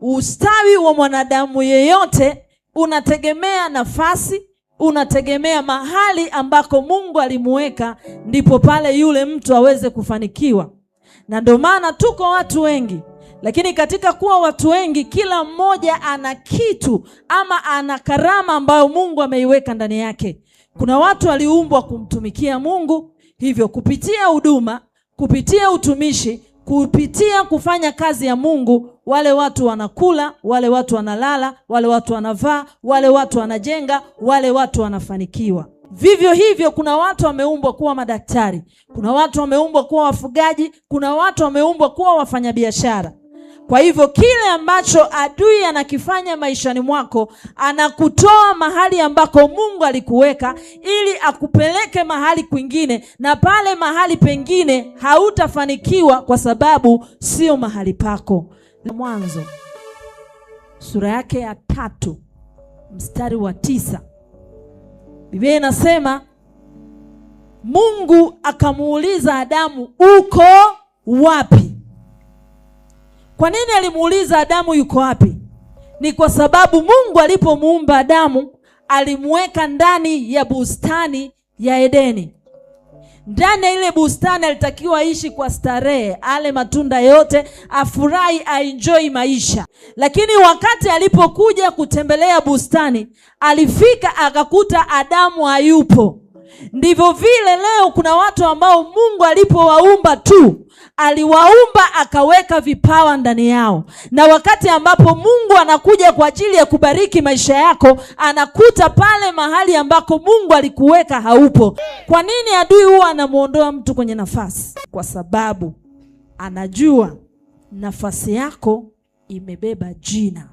Ustawi wa mwanadamu yeyote unategemea nafasi, unategemea mahali ambako Mungu alimuweka, ndipo pale yule mtu aweze kufanikiwa. Na ndio maana tuko watu wengi, lakini katika kuwa watu wengi, kila mmoja ana kitu ama ana karama ambayo Mungu ameiweka ndani yake. Kuna watu waliumbwa kumtumikia Mungu, hivyo kupitia huduma, kupitia utumishi, kupitia kufanya kazi ya Mungu, wale watu wanakula, wale watu wanalala, wale watu wanavaa, wale watu wanajenga, wale watu wanafanikiwa. Vivyo hivyo kuna watu wameumbwa kuwa madaktari, kuna watu wameumbwa kuwa wafugaji, kuna watu wameumbwa kuwa wafanyabiashara. Kwa hivyo kile ambacho adui anakifanya maishani mwako, anakutoa mahali ambako Mungu alikuweka ili akupeleke mahali kwingine, na pale mahali pengine hautafanikiwa kwa sababu sio mahali pako. Mwanzo sura yake ya 3 mstari wa 9, Biblia inasema Mungu akamuuliza Adamu, uko wapi? Kwa nini alimuuliza Adamu yuko wapi? Ni kwa sababu Mungu alipomuumba Adamu alimuweka ndani ya bustani ya Edeni. Ndani ya ile bustani alitakiwa aishi kwa starehe, ale matunda yote, afurahi, aenjoy maisha. Lakini wakati alipokuja kutembelea bustani, alifika akakuta Adamu hayupo. Ndivyo vile leo kuna watu ambao Mungu alipowaumba tu, aliwaumba akaweka vipawa ndani yao. Na wakati ambapo Mungu anakuja kwa ajili ya kubariki maisha yako, anakuta pale mahali ambako Mungu alikuweka haupo. Kwa nini adui huwa anamuondoa mtu kwenye nafasi? Kwa sababu anajua nafasi yako imebeba jina.